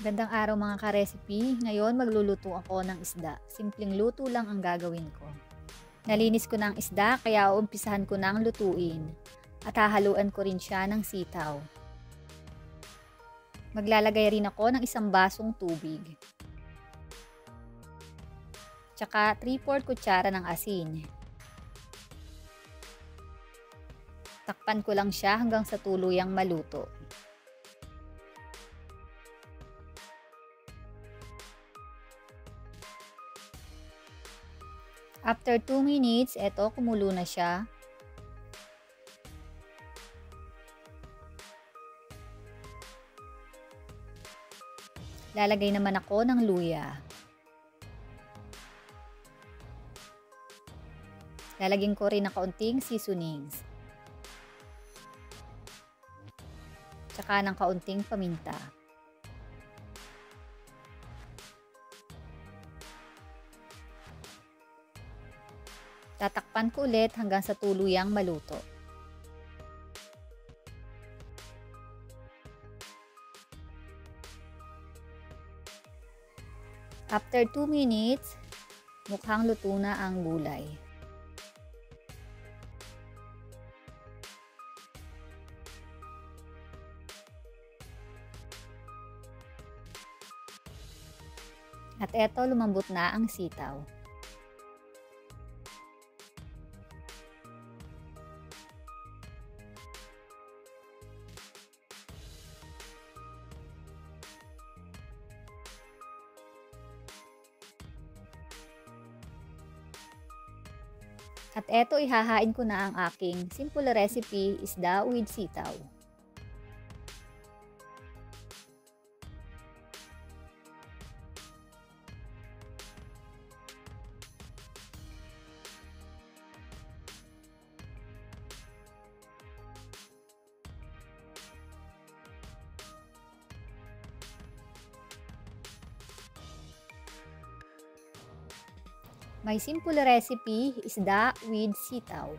Gandang araw mga ka-recipe. Ngayon magluluto ako ng isda. Simpleng luto lang ang gagawin ko. Nalinis ko ng isda kaya uumpisahan ko ng lutuin. At hahaluan ko rin siya ng sitaw. Maglalagay rin ako ng isang basong tubig. Tsaka 3/4 kutsara ng asin. Takpan ko lang siya hanggang sa tuluyang maluto. After 2 minutes, eto kumulo na siya. Lalagay naman ako ng luya. Lalagyan ko rin ng kaunting seasonings. Tsaka ng kaunting paminta. Tatakpan ko ulit hanggang sa tuluyang maluto. After 2 minutes, mukhang luto na ang gulay. At eto, lumambot na ang sitaw. At eto, ihahain ko na ang aking simple recipe, isda with sitaw. My simple recipe, isda with sitaw.